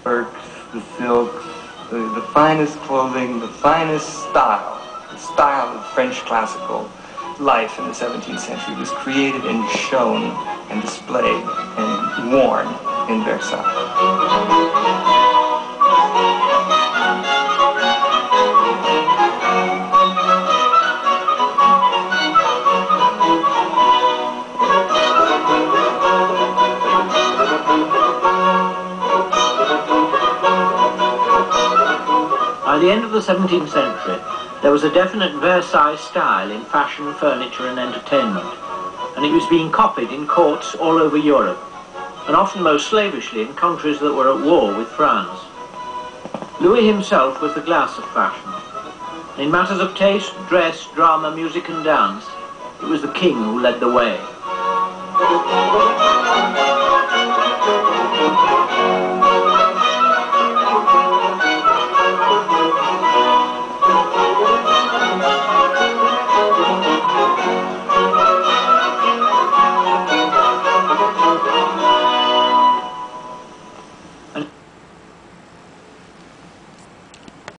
silks, the silks, the finest clothing, the finest style. The style of French classical life in the 17th century was created and shown and displayed and worn in Versailles. By the end of the 17th century, there was a definite Versailles style in fashion, furniture and entertainment, and it was being copied in courts all over Europe, and often most slavishly in countries that were at war with France. Louis himself was the glass of fashion. In matters of taste, dress, drama, music and dance, it was the king who led the way.